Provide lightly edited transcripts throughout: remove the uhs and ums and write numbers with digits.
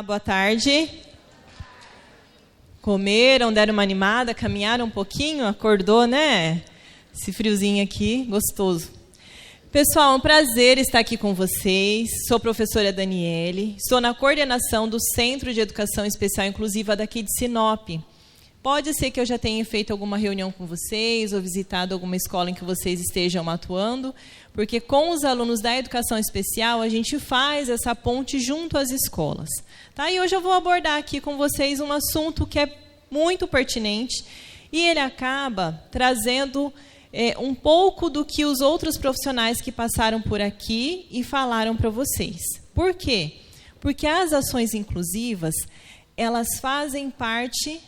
Boa tarde. Comeram, deram uma animada, caminharam um pouquinho, acordou, né? Esse friozinho aqui, gostoso. Pessoal, é um prazer estar aqui com vocês. Sou a professora Daniele, estou na coordenação do Centro de Educação Especial Inclusiva daqui de Sinop. Pode ser que eu já tenha feito alguma reunião com vocês ou visitado alguma escola em que vocês estejam atuando, porque com os alunos da educação especial a gente faz essa ponte junto às escolas. Tá? E hoje eu vou abordar aqui com vocês um assunto que é muito pertinente e ele acaba trazendo um pouco do que os outros profissionais que passaram por aqui e falaram para vocês. Por quê? Porque as ações inclusivas, elas fazem parte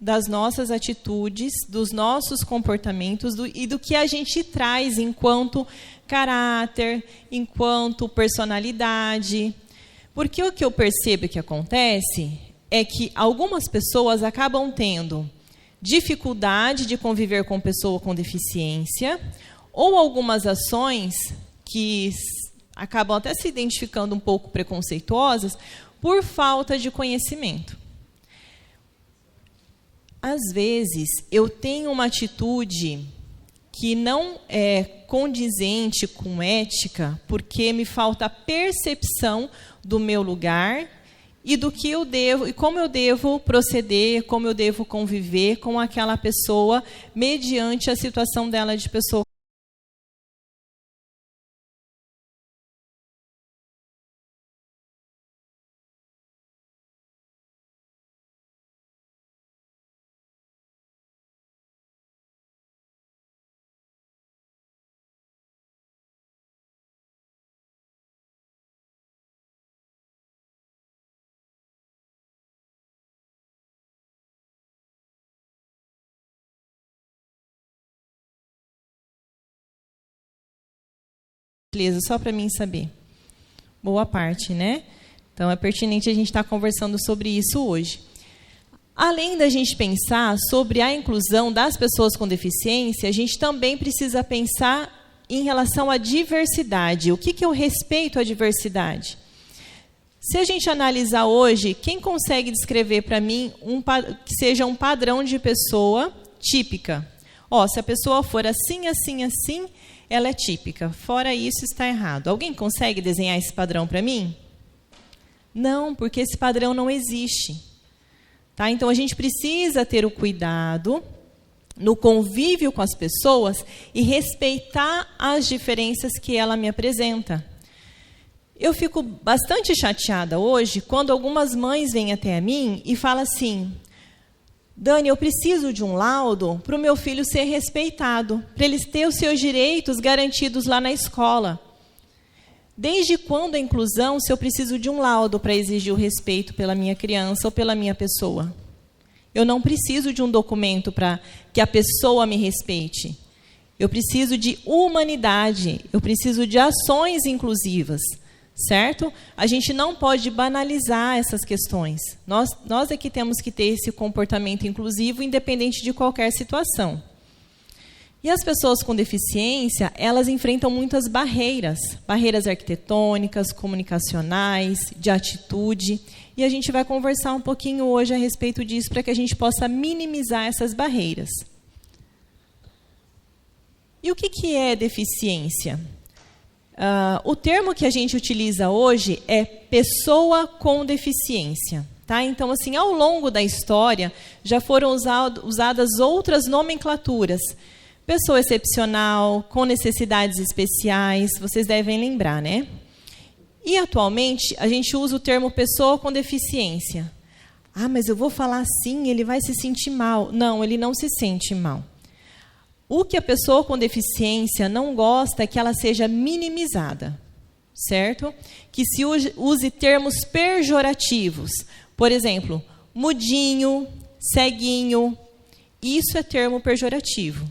das nossas atitudes, dos nossos comportamentos e do que a gente traz enquanto caráter, enquanto personalidade. Porque o que eu percebo que acontece é que algumas pessoas acabam tendo dificuldade de conviver com pessoa com deficiência ou algumas ações que acabam até se identificando um pouco preconceituosas por falta de conhecimento. Às vezes, eu tenho uma atitude que não é condizente com ética, porque me falta percepção do meu lugar e do que eu devo, e como eu devo proceder, como eu devo conviver com aquela pessoa, mediante a situação dela de pessoa. Só para mim saber. Boa parte, né? Então, é pertinente a gente estar conversando sobre isso hoje. Além da gente pensar sobre a inclusão das pessoas com deficiência, a gente também precisa pensar em relação à diversidade. O que é o respeito à diversidade? Se a gente analisar hoje, quem consegue descrever para mim que seja um padrão de pessoa típica? Se a pessoa for assim, assim, assim, ela é típica. Fora isso, está errado. Alguém consegue desenhar esse padrão para mim? Não, porque esse padrão não existe. Tá? Então, a gente precisa ter o cuidado no convívio com as pessoas e respeitar as diferenças que ela me apresenta. Eu fico bastante chateada hoje quando algumas mães vêm até a mim e falam assim: Dani, eu preciso de um laudo para o meu filho ser respeitado, para ele ter os seus direitos garantidos lá na escola. Desde quando a inclusão, se eu preciso de um laudo para exigir o respeito pela minha criança ou pela minha pessoa? Eu não preciso de um documento para que a pessoa me respeite. Eu preciso de humanidade, eu preciso de ações inclusivas. Certo? A gente não pode banalizar essas questões. Nós é que temos que ter esse comportamento inclusivo, independente de qualquer situação. E as pessoas com deficiência, elas enfrentam muitas barreiras. Barreiras arquitetônicas, comunicacionais, de atitude. E a gente vai conversar um pouquinho hoje a respeito disso, para que a gente possa minimizar essas barreiras. E o que é deficiência? O termo que a gente utiliza hoje é pessoa com deficiência. Tá? Então, assim, ao longo da história, já foram usadas outras nomenclaturas. Pessoa excepcional, com necessidades especiais, vocês devem lembrar, né? E, atualmente, a gente usa o termo pessoa com deficiência. Mas eu vou falar assim, ele vai se sentir mal. Não, ele não se sente mal. O que a pessoa com deficiência não gosta é que ela seja minimizada, certo? Que se use termos pejorativos. Por exemplo, mudinho, ceguinho. Isso é termo pejorativo.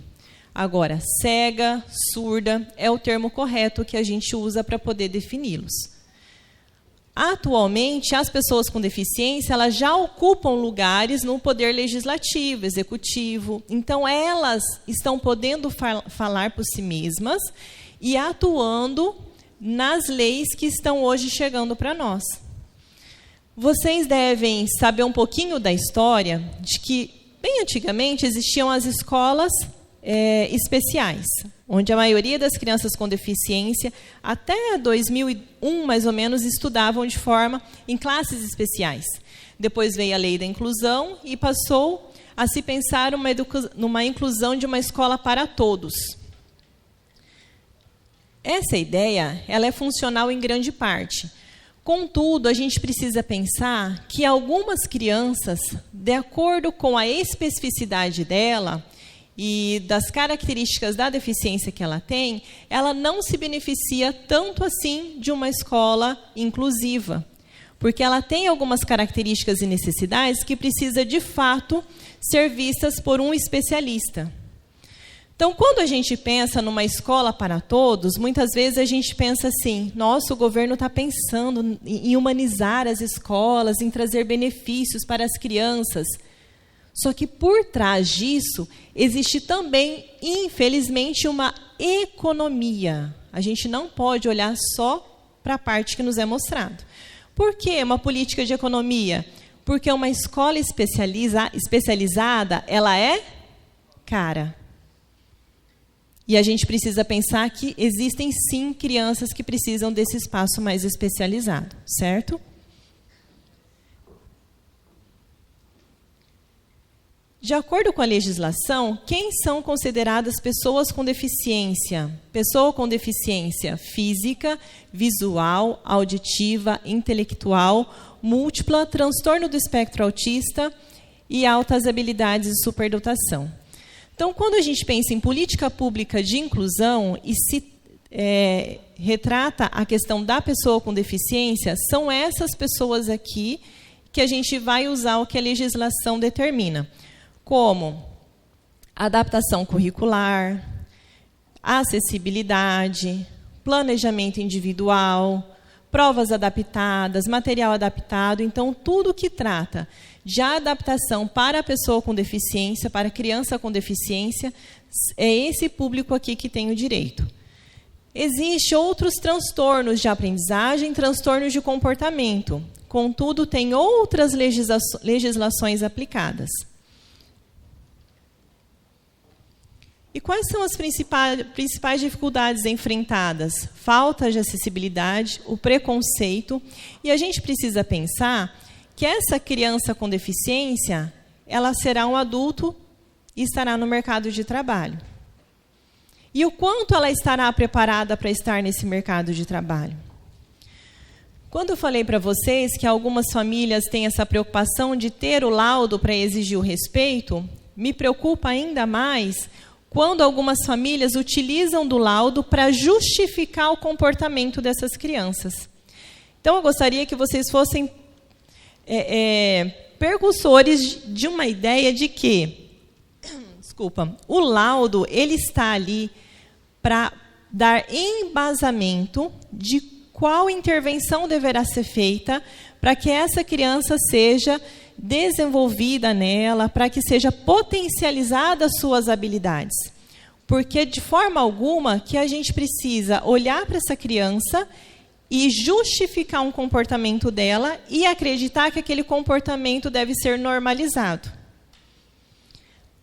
Agora, cega, surda, é o termo correto que a gente usa para poder defini-los. Atualmente, as pessoas com deficiência, elas já ocupam lugares no poder legislativo, executivo. Então, elas estão podendo falar por si mesmas e atuando nas leis que estão hoje chegando para nós. Vocês devem saber um pouquinho da história de que, bem antigamente, existiam as escolas especiais, onde a maioria das crianças com deficiência, até 2001, mais ou menos, estudavam em classes especiais. Depois veio a lei da inclusão e passou a se pensar numa inclusão de uma escola para todos. Essa ideia, ela é funcional em grande parte. Contudo, a gente precisa pensar que algumas crianças, de acordo com a especificidade dela e das características da deficiência que ela tem, ela não se beneficia tanto assim de uma escola inclusiva, porque ela tem algumas características e necessidades que precisa, de fato, ser vistas por um especialista. Então, quando a gente pensa numa escola para todos, muitas vezes a gente pensa assim, nossa, o governo está pensando em humanizar as escolas, em trazer benefícios para as crianças. Só que por trás disso, existe também, infelizmente, uma economia. A gente não pode olhar só para a parte que nos é mostrado. Por que uma política de economia? Porque uma escola especializada, ela é cara. E a gente precisa pensar que existem, sim, crianças que precisam desse espaço mais especializado, certo? De acordo com a legislação, quem são consideradas pessoas com deficiência? Pessoa com deficiência física, visual, auditiva, intelectual, múltipla, transtorno do espectro autista e altas habilidades de superdotação. Então, quando a gente pensa em política pública de inclusão e se retrata a questão da pessoa com deficiência, são essas pessoas aqui que a gente vai usar o que a legislação determina, como adaptação curricular, acessibilidade, planejamento individual, provas adaptadas, material adaptado. Então, tudo que trata de adaptação para a pessoa com deficiência, para a criança com deficiência, é esse público aqui que tem o direito. Existem outros transtornos de aprendizagem, transtornos de comportamento. Contudo, tem outras legislações aplicadas. E quais são as principais dificuldades enfrentadas? Falta de acessibilidade, o preconceito. E a gente precisa pensar que essa criança com deficiência, ela será um adulto e estará no mercado de trabalho. E o quanto ela estará preparada para estar nesse mercado de trabalho? Quando eu falei para vocês que algumas famílias têm essa preocupação de ter o laudo para exigir o respeito, me preocupa ainda mais quando algumas famílias utilizam do laudo para justificar o comportamento dessas crianças. Então, eu gostaria que vocês fossem percussores de uma ideia de que, o laudo ele está ali para dar embasamento de qual intervenção deverá ser feita para que essa criança seja desenvolvida nela, para que seja potencializada as suas habilidades. Porque, de forma alguma, que a gente precisa olhar para essa criança e justificar um comportamento dela e acreditar que aquele comportamento deve ser normalizado.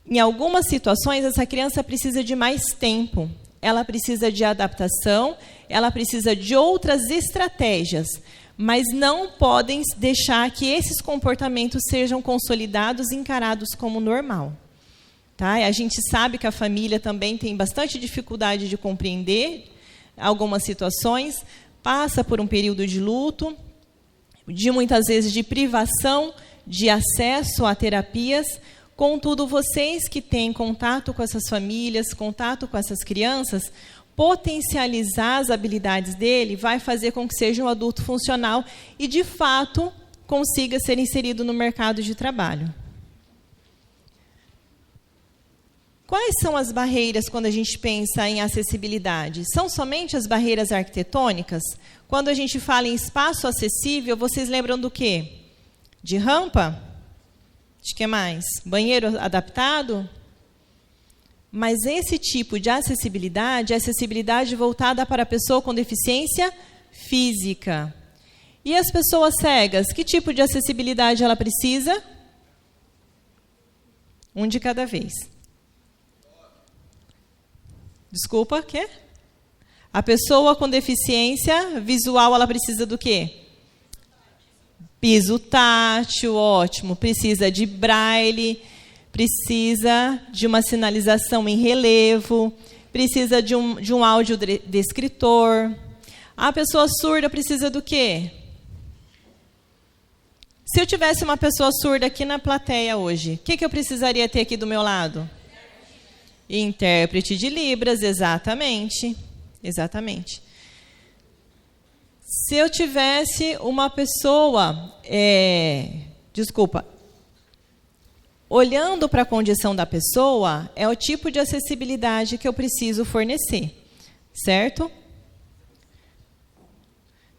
Em algumas situações, essa criança precisa de mais tempo, ela precisa de adaptação, ela precisa de outras estratégias, mas não podem deixar que esses comportamentos sejam consolidados e encarados como normal. Tá? A gente sabe que a família também tem bastante dificuldade de compreender algumas situações, passa por um período de luto, de muitas vezes de privação de acesso a terapias. Contudo, vocês que têm contato com essas famílias, contato com essas crianças, potencializar as habilidades dele vai fazer com que seja um adulto funcional e, de fato, consiga ser inserido no mercado de trabalho. Quais são as barreiras quando a gente pensa em acessibilidade? São somente as barreiras arquitetônicas? Quando a gente fala em espaço acessível, vocês lembram do quê? De rampa? De que mais? Banheiro adaptado? Mas esse tipo de acessibilidade é acessibilidade voltada para a pessoa com deficiência física. E as pessoas cegas, que tipo de acessibilidade ela precisa? Um de cada vez. Desculpa, quê? A pessoa com deficiência visual, ela precisa do quê? Piso tátil, ótimo. Precisa de braille, precisa de uma sinalização em relevo, precisa de um audiodescritor. A pessoa surda precisa do quê? Se eu tivesse uma pessoa surda aqui na plateia hoje, o que eu precisaria ter aqui do meu lado? Intérprete de Libras, exatamente. Exatamente. Se eu tivesse uma pessoa, olhando para a condição da pessoa, é o tipo de acessibilidade que eu preciso fornecer, certo?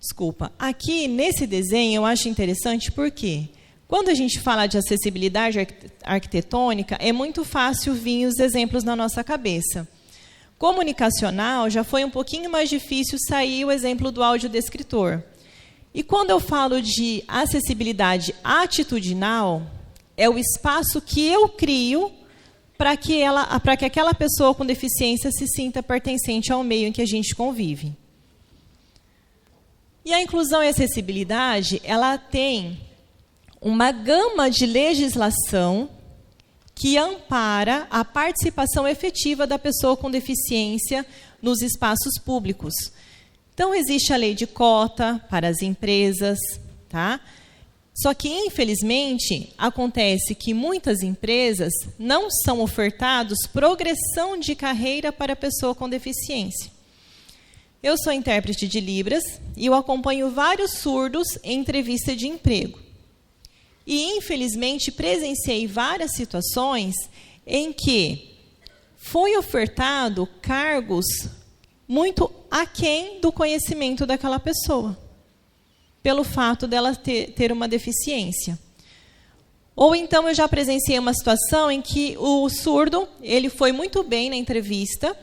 Desculpa. Aqui, nesse desenho, eu acho interessante porque, quando a gente fala de acessibilidade arquitetônica, é muito fácil vir os exemplos na nossa cabeça. Comunicacional, já foi um pouquinho mais difícil sair o exemplo do audiodescritor. E quando eu falo de acessibilidade atitudinal, é o espaço que eu crio para que aquela pessoa com deficiência se sinta pertencente ao meio em que a gente convive. E a inclusão e acessibilidade, ela tem uma gama de legislação que ampara a participação efetiva da pessoa com deficiência nos espaços públicos. Então, existe a lei de cota para as empresas, tá? Só que, infelizmente, acontece que muitas empresas não são ofertados progressão de carreira para a pessoa com deficiência. Eu sou intérprete de Libras e eu acompanho vários surdos em entrevista de emprego. E, infelizmente, presenciei várias situações em que foi ofertado cargos muito aquém do conhecimento daquela pessoa, pelo fato dela ter uma deficiência. Ou então eu já presenciei uma situação em que o surdo, ele foi muito bem na entrevista.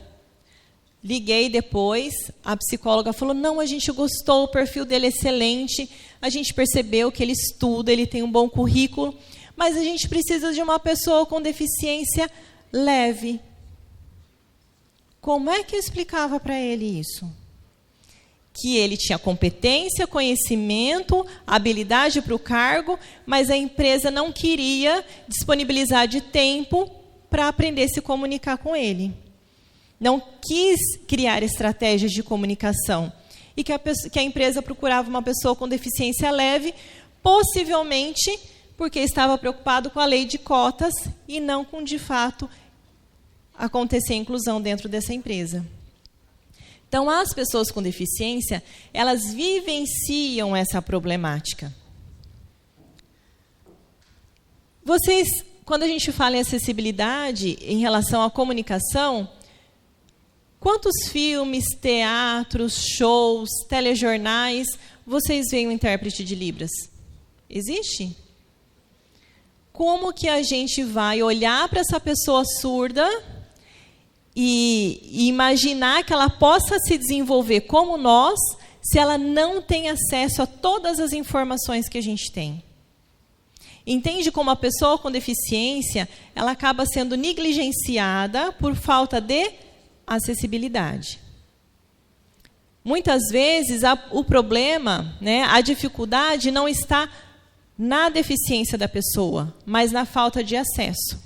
Liguei depois, a psicóloga falou, não, a gente gostou, o perfil dele é excelente, a gente percebeu que ele estuda, ele tem um bom currículo, mas a gente precisa de uma pessoa com deficiência leve. Como é que eu explicava para ele isso? Que ele tinha competência, conhecimento, habilidade para o cargo, mas a empresa não queria disponibilizar de tempo para aprender a se comunicar com ele. Não quis criar estratégias de comunicação. E que a empresa procurava uma pessoa com deficiência leve, possivelmente porque estava preocupado com a lei de cotas e não com, de fato, acontecer a inclusão dentro dessa empresa. Então, as pessoas com deficiência, elas vivenciam essa problemática. Vocês, quando a gente fala em acessibilidade em relação à comunicação, quantos filmes, teatros, shows, telejornais vocês veem o intérprete de Libras? Existe? Como que a gente vai olhar para essa pessoa surda e imaginar que ela possa se desenvolver como nós, se ela não tem acesso a todas as informações que a gente tem? Entende como a pessoa com deficiência, ela acaba sendo negligenciada por falta de acessibilidade. Muitas vezes o problema, a dificuldade não está na deficiência da pessoa, mas na falta de acesso.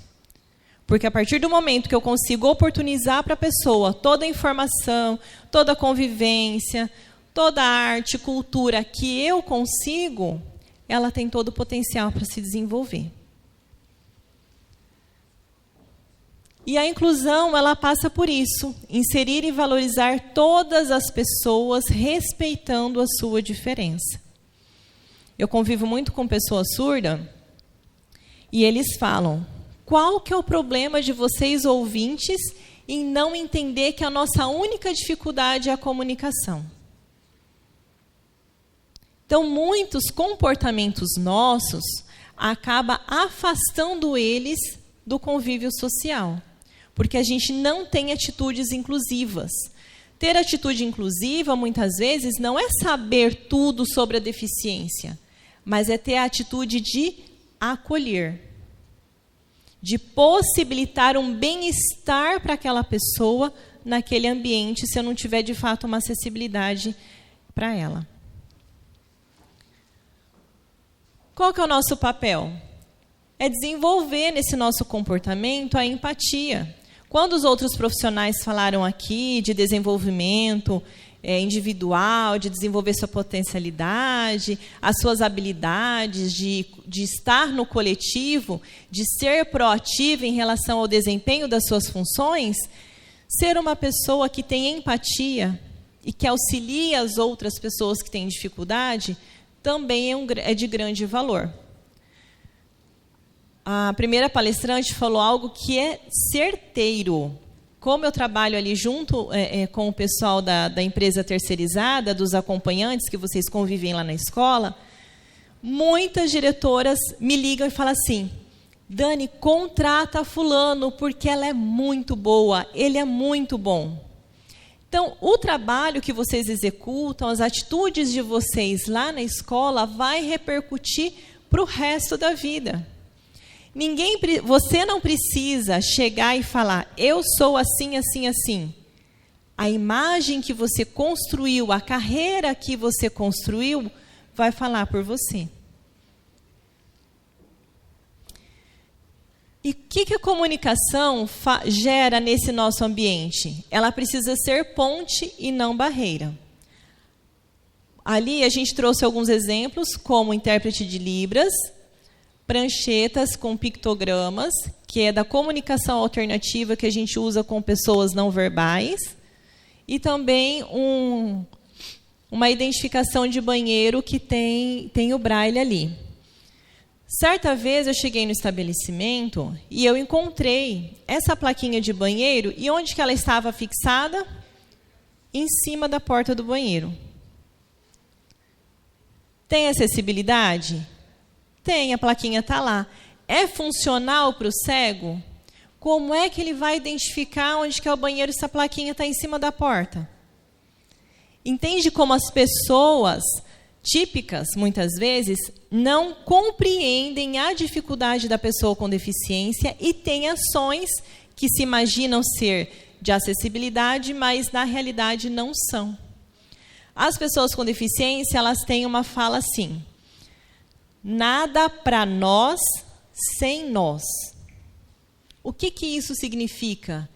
Porque a partir do momento que eu consigo oportunizar para a pessoa toda a informação, toda a convivência, toda a arte, cultura que eu consigo, ela tem todo o potencial para se desenvolver. E a inclusão, ela passa por isso, inserir e valorizar todas as pessoas, respeitando a sua diferença. Eu convivo muito com pessoa surda, e eles falam, qual que é o problema de vocês, ouvintes, em não entender que a nossa única dificuldade é a comunicação? Então, muitos comportamentos nossos acabam afastando eles do convívio social, porque a gente não tem atitudes inclusivas. Ter atitude inclusiva, muitas vezes, não é saber tudo sobre a deficiência, mas é ter a atitude de acolher, de possibilitar um bem-estar para aquela pessoa naquele ambiente, se eu não tiver, de fato, uma acessibilidade para ela. Qual que é o nosso papel? É desenvolver nesse nosso comportamento a empatia. Quando os outros profissionais falaram aqui de desenvolvimento individual, de desenvolver sua potencialidade, as suas habilidades, de estar no coletivo, de ser proativo em relação ao desempenho das suas funções, ser uma pessoa que tem empatia e que auxilia as outras pessoas que têm dificuldade, também é de grande valor. A primeira palestrante falou algo que é certeiro. Como eu trabalho ali junto com o pessoal da empresa terceirizada, dos acompanhantes que vocês convivem lá na escola, muitas diretoras me ligam e falam assim: Dani, contrata fulano porque ela é muito boa, ele é muito bom. Então, o trabalho que vocês executam, as atitudes de vocês lá na escola vai repercutir para o resto da vida. Você não precisa chegar e falar, eu sou assim, assim, assim. A imagem que você construiu, a carreira que você construiu, vai falar por você. E o que a comunicação gera nesse nosso ambiente? Ela precisa ser ponte e não barreira. Ali a gente trouxe alguns exemplos, como intérprete de Libras, pranchetas com pictogramas, que é da comunicação alternativa que a gente usa com pessoas não verbais, e também uma identificação de banheiro que tem o braille ali. Certa vez eu cheguei no estabelecimento e eu encontrei essa plaquinha de banheiro, e onde que ela estava fixada? Em cima da porta do banheiro. Tem acessibilidade? Tem, a plaquinha está lá. É funcional para o cego? Como é que ele vai identificar onde que é o banheiro se a plaquinha está em cima da porta? Entende como as pessoas típicas, muitas vezes, não compreendem a dificuldade da pessoa com deficiência e têm ações que se imaginam ser de acessibilidade, mas na realidade não são. As pessoas com deficiência, elas têm uma fala assim: nada para nós sem nós. O que isso significa?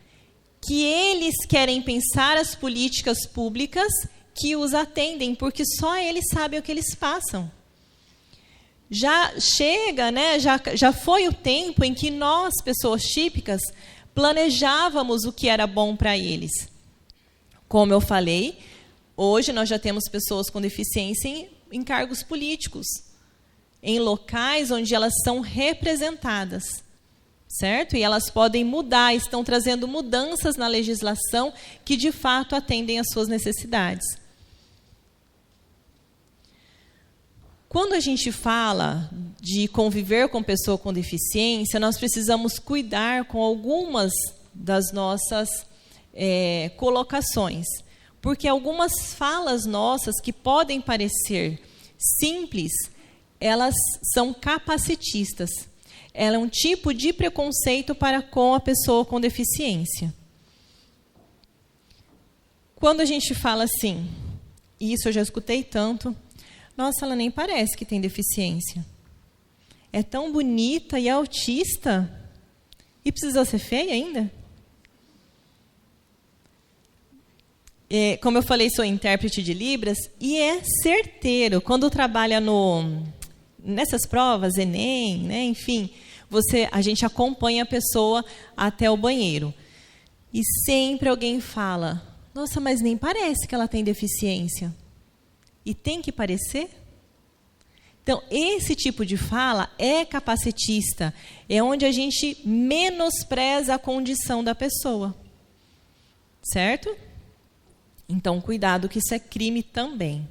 Que eles querem pensar as políticas públicas que os atendem, porque só eles sabem o que eles passam. Já chega, né? Já foi o tempo em que nós, pessoas típicas, planejávamos o que era bom para eles. Como eu falei, hoje nós já temos pessoas com deficiência em cargos políticos, em locais onde elas são representadas, certo? E elas podem mudar, estão trazendo mudanças na legislação que, de fato, atendem às suas necessidades. Quando a gente fala de conviver com pessoa com deficiência, nós precisamos cuidar com algumas das nossas colocações, porque algumas falas nossas que podem parecer simples, elas são capacitistas. Ela é um tipo de preconceito para com a pessoa com deficiência. Quando a gente fala assim, e isso eu já escutei tanto, nossa, ela nem parece que tem deficiência. É tão bonita e autista, e precisa ser feia ainda? Como eu falei, sou intérprete de Libras, e é certeiro. Quando trabalha nessas provas, Enem, né, enfim, a gente acompanha a pessoa até o banheiro. E sempre alguém fala, nossa, mas nem parece que ela tem deficiência. E tem que parecer? Então, esse tipo de fala é capacitista, é onde a gente menospreza a condição da pessoa. Certo? Então, cuidado, que isso é crime também.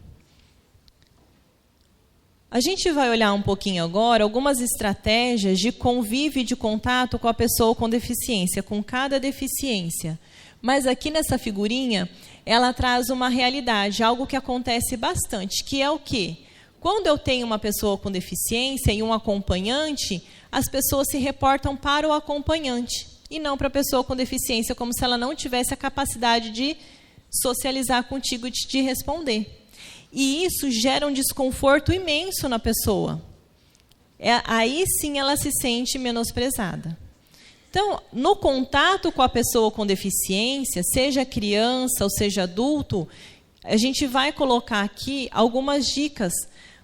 A gente vai olhar um pouquinho agora algumas estratégias de convívio e de contato com a pessoa com deficiência, com cada deficiência. Mas aqui nessa figurinha, ela traz uma realidade, algo que acontece bastante, que é o quê? Quando eu tenho uma pessoa com deficiência e um acompanhante, as pessoas se reportam para o acompanhante e não para a pessoa com deficiência, como se ela não tivesse a capacidade de socializar contigo e de te responder. E isso gera um desconforto imenso na pessoa. Aí sim ela se sente menosprezada. Então, no contato com a pessoa com deficiência, seja criança ou seja adulto, a gente vai colocar aqui algumas dicas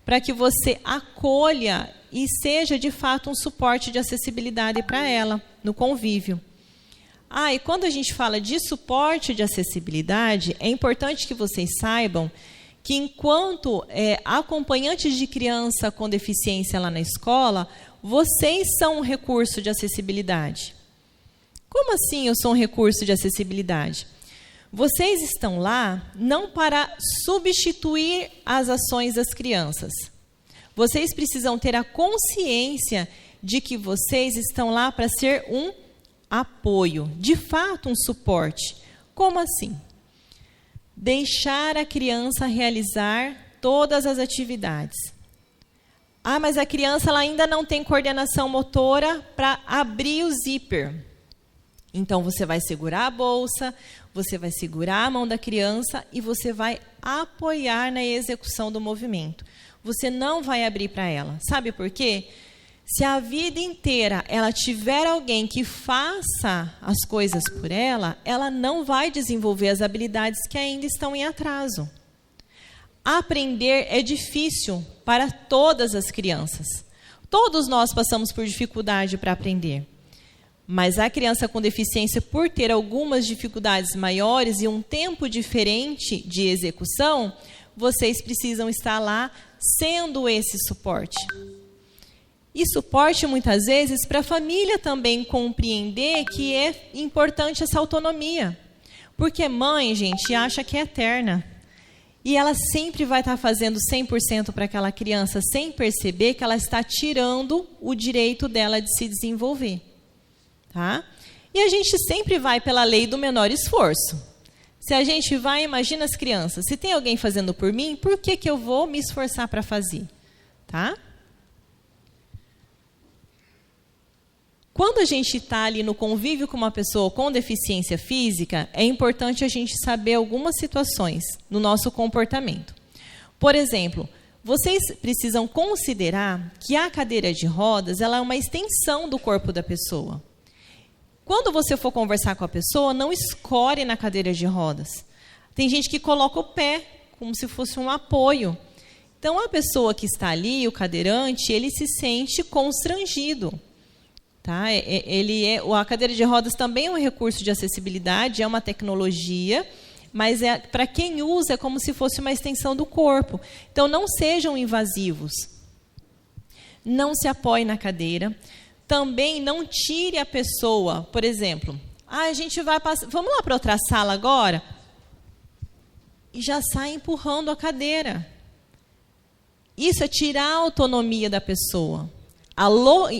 para que você acolha e seja, de fato, um suporte de acessibilidade para ela, no convívio. E quando a gente fala de suporte de acessibilidade, é importante que vocês saibam que, enquanto acompanhantes de criança com deficiência lá na escola, vocês são um recurso de acessibilidade. Como assim eu sou um recurso de acessibilidade? Vocês estão lá não para substituir as ações das crianças. Vocês precisam ter a consciência de que vocês estão lá para ser um apoio, de fato um suporte. Como assim? Deixar a criança realizar todas as atividades. Mas a criança ela ainda não tem coordenação motora para abrir o zíper. Então, você vai segurar a bolsa, você vai segurar a mão da criança e você vai apoiar na execução do movimento. Você não vai abrir para ela. Sabe por quê? Se a vida inteira ela tiver alguém que faça as coisas por ela, ela não vai desenvolver as habilidades que ainda estão em atraso. Aprender é difícil para todas as crianças. Todos nós passamos por dificuldade para aprender. Mas a criança com deficiência, por ter algumas dificuldades maiores e um tempo diferente de execução, vocês precisam estar lá sendo esse suporte. E suporte, muitas vezes, para a família também compreender que é importante essa autonomia. Porque mãe, gente, acha que é eterna. E ela sempre vai estar fazendo 100% para aquela criança, sem perceber que ela está tirando o direito dela de se desenvolver. Tá? E a gente sempre vai pela lei do menor esforço. Se a gente vai, imagina as crianças. Se tem alguém fazendo por mim, por que eu vou me esforçar para fazer? Tá? Quando a gente está ali no convívio com uma pessoa com deficiência física, é importante a gente saber algumas situações no nosso comportamento. Por exemplo, vocês precisam considerar que a cadeira de rodas ela é uma extensão do corpo da pessoa. Quando você for conversar com a pessoa, não escore na cadeira de rodas. Tem gente que coloca o pé como se fosse um apoio. Então, a pessoa que está ali, o cadeirante, ele se sente constrangido. Tá? A cadeira de rodas também é um recurso de acessibilidade, é uma tecnologia, mas para quem usa é como se fosse uma extensão do corpo. Então, não sejam invasivos. Não se apoie na cadeira. Também não tire a pessoa, por exemplo, a gente vai passar, vamos lá para outra sala agora? E já sai empurrando a cadeira. Isso é tirar a autonomia da pessoa.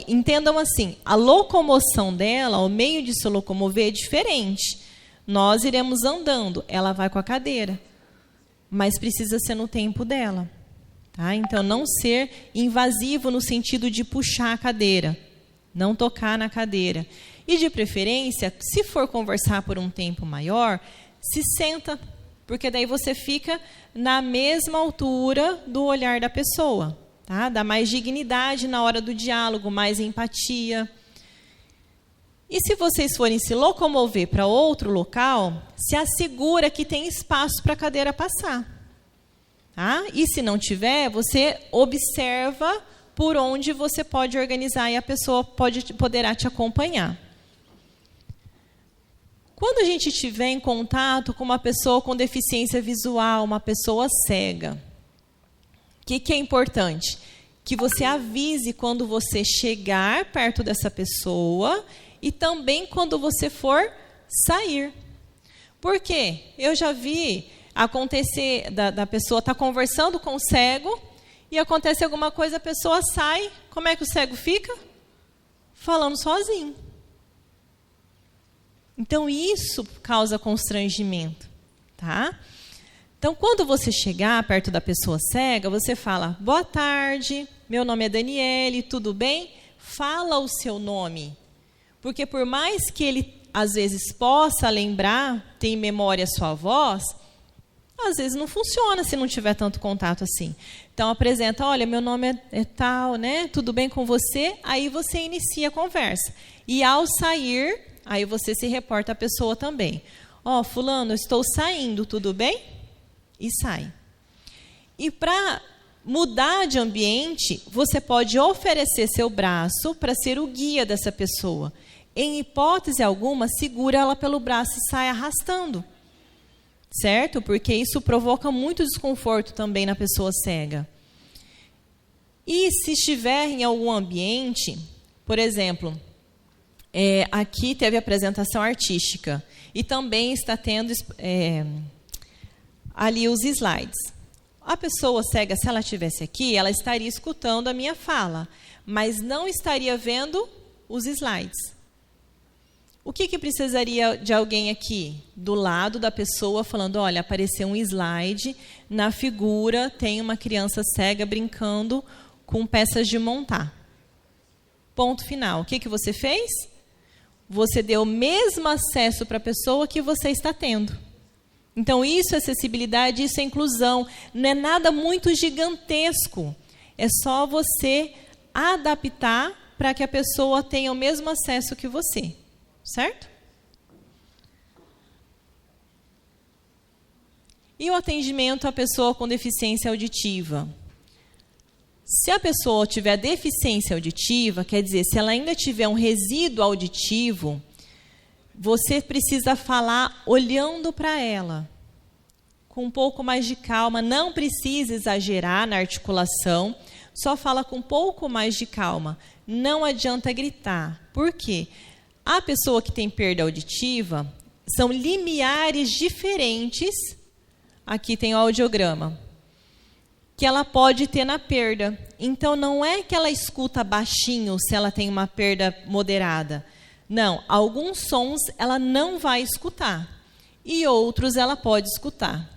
Entendam assim, a locomoção dela, o meio de se locomover é diferente. Nós iremos andando, ela vai com a cadeira, mas precisa ser no tempo dela. Tá? Então, não ser invasivo no sentido de puxar a cadeira. Não tocar na cadeira. E, de preferência, se for conversar por um tempo maior, se senta, porque daí você fica na mesma altura do olhar da pessoa. Tá? Dá mais dignidade na hora do diálogo, mais empatia. E se vocês forem se locomover para outro local, se assegura que tem espaço para a cadeira passar. Tá? E se não tiver, você observa por onde você pode organizar e a pessoa poderá te acompanhar. Quando a gente estiver em contato com uma pessoa com deficiência visual, uma pessoa cega, o que é importante? Que você avise quando você chegar perto dessa pessoa e também quando você for sair. Por quê? Eu já vi acontecer da pessoa estar conversando com o cego e acontece alguma coisa, a pessoa sai, como é que o cego fica? Falando sozinho. Então, isso causa constrangimento, tá? Então, quando você chegar perto da pessoa cega, você fala, boa tarde, meu nome é Daniele, tudo bem? Fala o seu nome. Porque por mais que ele, às vezes, possa lembrar, ter em memória a sua voz, às vezes não funciona se não tiver tanto contato assim. Então, apresenta, olha, meu nome é tal, né? Tudo bem com você? Aí você inicia a conversa. E ao sair, aí você se reporta à pessoa também. Ó, fulano, eu estou saindo, tudo bem? E sai. E para mudar de ambiente, você pode oferecer seu braço para ser o guia dessa pessoa. Em hipótese alguma, segura ela pelo braço e sai arrastando. Certo? Porque isso provoca muito desconforto também na pessoa cega. E se estiver em algum ambiente, por exemplo, aqui teve apresentação artística e também está tendo ali os slides. A pessoa cega, se ela estivesse aqui, ela estaria escutando a minha fala, mas não estaria vendo os slides. O que precisaria de alguém aqui, do lado da pessoa, falando, olha, apareceu um slide, na figura tem uma criança cega brincando com peças de montar. Ponto final. O que você fez? Você deu o mesmo acesso para a pessoa que você está tendo. Então, isso é acessibilidade, isso é inclusão. Não é nada muito gigantesco. É só você adaptar para que a pessoa tenha o mesmo acesso que você. Certo? E o atendimento à pessoa com deficiência auditiva? Se a pessoa tiver deficiência auditiva, quer dizer, se ela ainda tiver um resíduo auditivo, você precisa falar olhando para ela, com um pouco mais de calma, não precisa exagerar na articulação, só fala com um pouco mais de calma. Não adianta gritar. Por quê? A pessoa que tem perda auditiva, são limiares diferentes, aqui tem o audiograma, que ela pode ter na perda. Então, não é que ela escuta baixinho se ela tem uma perda moderada. Não, alguns sons ela não vai escutar, e outros ela pode escutar.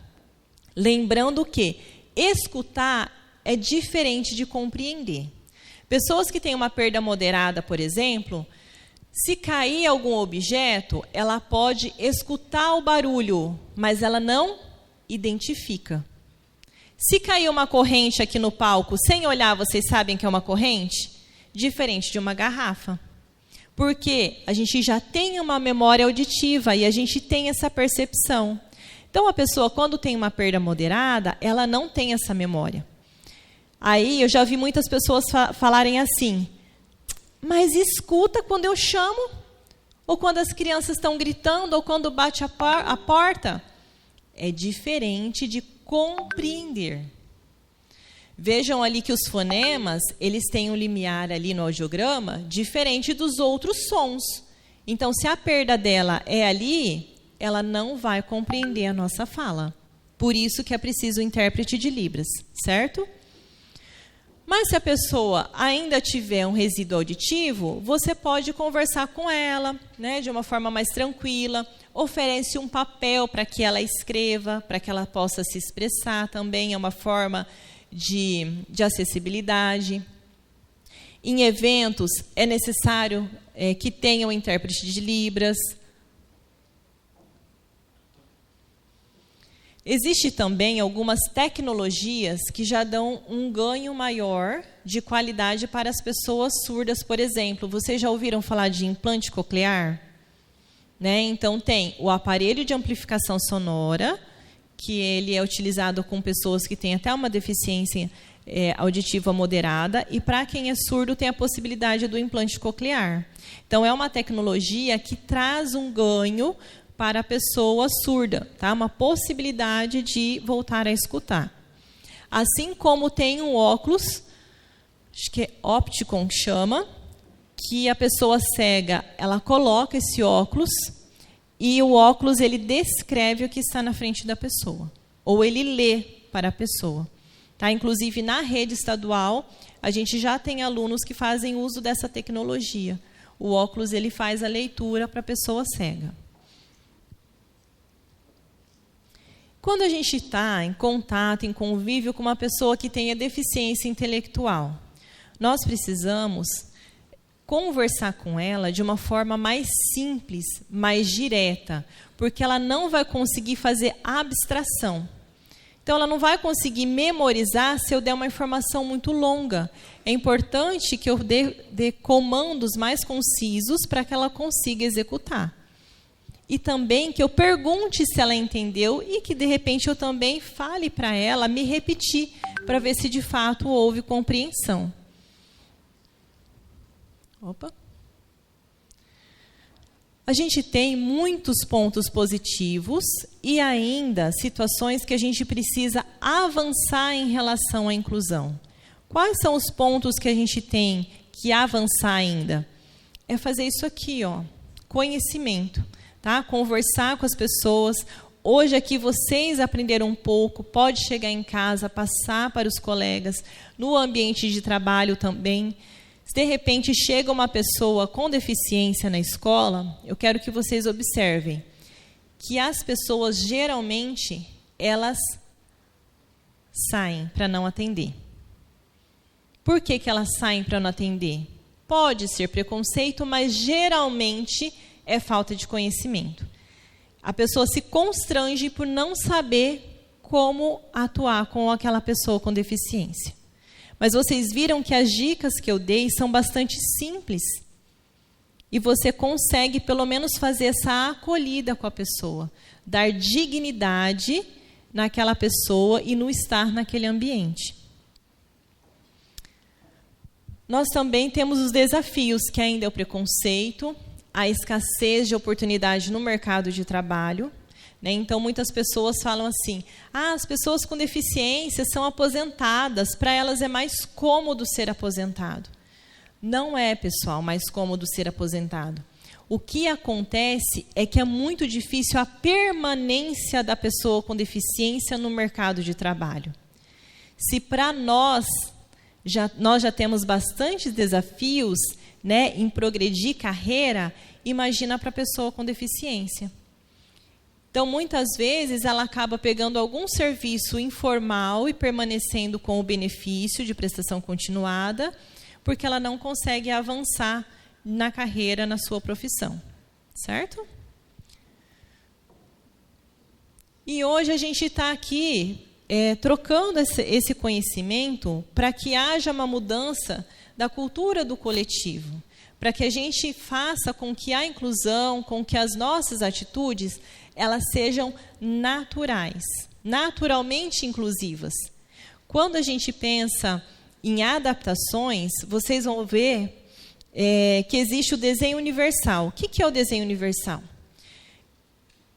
Lembrando que escutar é diferente de compreender. Pessoas que têm uma perda moderada, por exemplo, se cair algum objeto, ela pode escutar o barulho, mas ela não identifica. Se cair uma corrente aqui no palco, sem olhar, vocês sabem que é uma corrente? Diferente de uma garrafa. Porque a gente já tem uma memória auditiva e a gente tem essa percepção. Então, a pessoa, quando tem uma perda moderada, ela não tem essa memória. Aí, eu já vi muitas pessoas falarem assim, mas escuta quando eu chamo, ou quando as crianças estão gritando, ou quando bate a porta. É diferente de compreender. Vejam ali que os fonemas, eles têm um limiar ali no audiograma, diferente dos outros sons. Então, se a perda dela é ali, ela não vai compreender a nossa fala. Por isso que é preciso o intérprete de Libras, certo? Mas se a pessoa ainda tiver um resíduo auditivo, você pode conversar com ela, né, de uma forma mais tranquila, oferece um papel para que ela escreva, para que ela possa se expressar também, é uma forma de acessibilidade. Em eventos, é necessário que tenha um intérprete de Libras. Existem também algumas tecnologias que já dão um ganho maior de qualidade para as pessoas surdas. Por exemplo, vocês já ouviram falar de implante coclear? Né? Então, tem o aparelho de amplificação sonora, que ele é utilizado com pessoas que têm até uma deficiência auditiva moderada, e para quem é surdo tem a possibilidade do implante coclear. Então, é uma tecnologia que traz um ganho para a pessoa surda, tá? Uma possibilidade de voltar a escutar. Assim como tem um óculos, acho que é Opticon que chama, que a pessoa cega, ela coloca esse óculos e o óculos ele descreve o que está na frente da pessoa, ou ele lê para a pessoa. Tá? Inclusive, na rede estadual, a gente já tem alunos que fazem uso dessa tecnologia. O óculos ele faz a leitura para a pessoa cega. Quando a gente está em contato, em convívio com uma pessoa que tenha deficiência intelectual, nós precisamos conversar com ela de uma forma mais simples, mais direta, porque ela não vai conseguir fazer abstração. Então, ela não vai conseguir memorizar se eu der uma informação muito longa. É importante que eu dê comandos mais concisos para que ela consiga executar. E também que eu pergunte se ela entendeu e que, de repente, eu também fale para ela me repetir, para ver se, de fato, houve compreensão. Opa. A gente tem muitos pontos positivos e ainda situações que a gente precisa avançar em relação à inclusão. Quais são os pontos que a gente tem que avançar ainda? É fazer isso aqui, ó, conhecimento. Tá? Conversar com as pessoas. Hoje aqui vocês aprenderam um pouco, pode chegar em casa, passar para os colegas, no ambiente de trabalho também. Se de repente chega uma pessoa com deficiência na escola, eu quero que vocês observem que as pessoas geralmente elas saem para não atender. Por que elas saem para não atender? Pode ser preconceito, mas geralmente é falta de conhecimento. A pessoa se constrange por não saber como atuar com aquela pessoa com deficiência. Mas vocês viram que as dicas que eu dei são bastante simples. E você consegue, pelo menos, fazer essa acolhida com a pessoa. Dar dignidade naquela pessoa e no estar naquele ambiente. Nós também temos os desafios, que ainda é o preconceito, a escassez de oportunidade no mercado de trabalho. Né? Então, muitas pessoas falam assim, as pessoas com deficiência são aposentadas, para elas é mais cômodo ser aposentado. Não é, pessoal, mais cômodo ser aposentado. O que acontece é que é muito difícil a permanência da pessoa com deficiência no mercado de trabalho. Se para nós já temos bastantes desafios, né, em progredir carreira, imagina para a pessoa com deficiência. Então, muitas vezes, ela acaba pegando algum serviço informal e permanecendo com o benefício de prestação continuada, porque ela não consegue avançar na carreira, na sua profissão. Certo? E hoje a gente está aqui trocando esse conhecimento para que haja uma mudança da cultura do coletivo, para que a gente faça com que a inclusão, com que as nossas atitudes, elas sejam naturais, naturalmente inclusivas. Quando a gente pensa em adaptações, vocês vão ver que existe o desenho universal. O que é o desenho universal?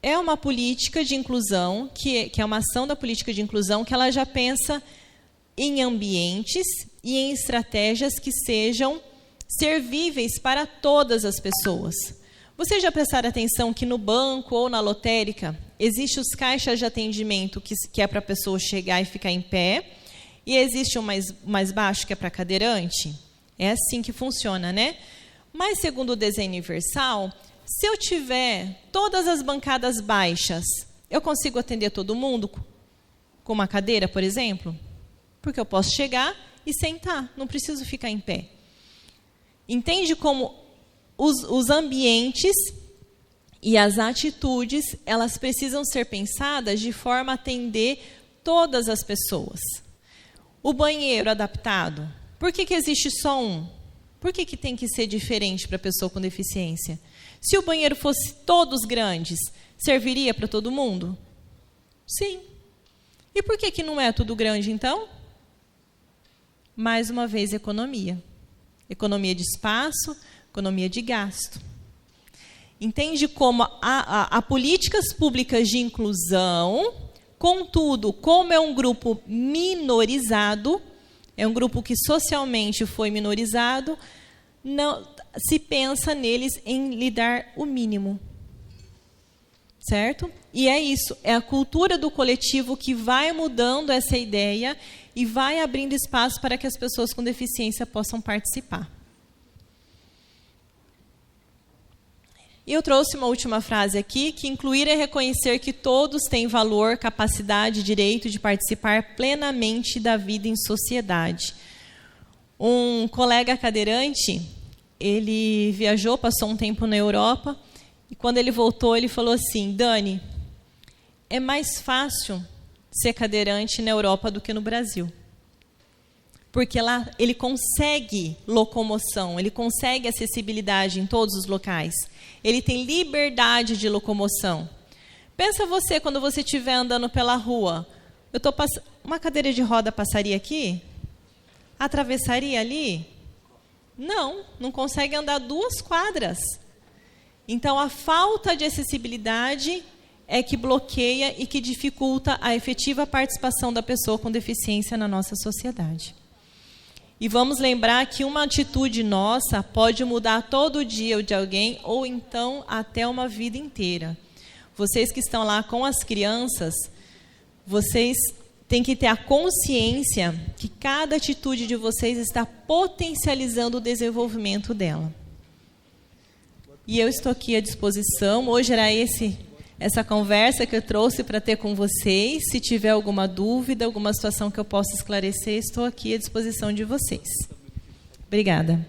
É uma política de inclusão, que é uma ação da política de inclusão, que ela já pensa em ambientes e em estratégias que sejam servíveis para todas as pessoas. Vocês já prestaram atenção que no banco ou na lotérica existem os caixas de atendimento que é para a pessoa chegar e ficar em pé, e existe o mais baixo que é para cadeirante? É assim que funciona, né? Mas segundo o desenho universal, se eu tiver todas as bancadas baixas, eu consigo atender todo mundo com uma cadeira, por exemplo? Porque eu posso chegar e sentar, não preciso ficar em pé. Entende como os ambientes e as atitudes, elas precisam ser pensadas de forma a atender todas as pessoas. O banheiro adaptado, por que existe só um? Por que tem que ser diferente para a pessoa com deficiência? Se o banheiro fosse todos grandes, serviria para todo mundo? Sim. E por que não é tudo grande, então? Mais uma vez, economia. Economia de espaço, economia de gasto. Entende como há políticas públicas de inclusão, contudo, como é um grupo minorizado, é um grupo que socialmente foi minorizado, não se pensa neles em lhe dar o mínimo. Certo? E é isso, é a cultura do coletivo que vai mudando essa ideia e vai abrindo espaço para que as pessoas com deficiência possam participar. E eu trouxe uma última frase aqui, que incluir é reconhecer que todos têm valor, capacidade e direito de participar plenamente da vida em sociedade. Um colega cadeirante, ele viajou, passou um tempo na Europa, e quando ele voltou, ele falou assim: Dani, é mais fácil ser cadeirante na Europa do que no Brasil. Porque lá ele consegue locomoção, ele consegue acessibilidade em todos os locais. Ele tem liberdade de locomoção. Pensa você, quando você estiver andando pela rua, uma cadeira de roda passaria aqui? Atravessaria ali? Não consegue andar 2 quadras. Então, a falta de acessibilidade é que bloqueia e que dificulta a efetiva participação da pessoa com deficiência na nossa sociedade. E vamos lembrar que uma atitude nossa pode mudar todo o dia de alguém, ou então até uma vida inteira. Vocês que estão lá com as crianças, vocês têm que ter a consciência que cada atitude de vocês está potencializando o desenvolvimento dela. E eu estou aqui à disposição. Hoje era essa conversa que eu trouxe para ter com vocês. Se tiver alguma dúvida, alguma situação que eu possa esclarecer, estou aqui à disposição de vocês. Obrigada.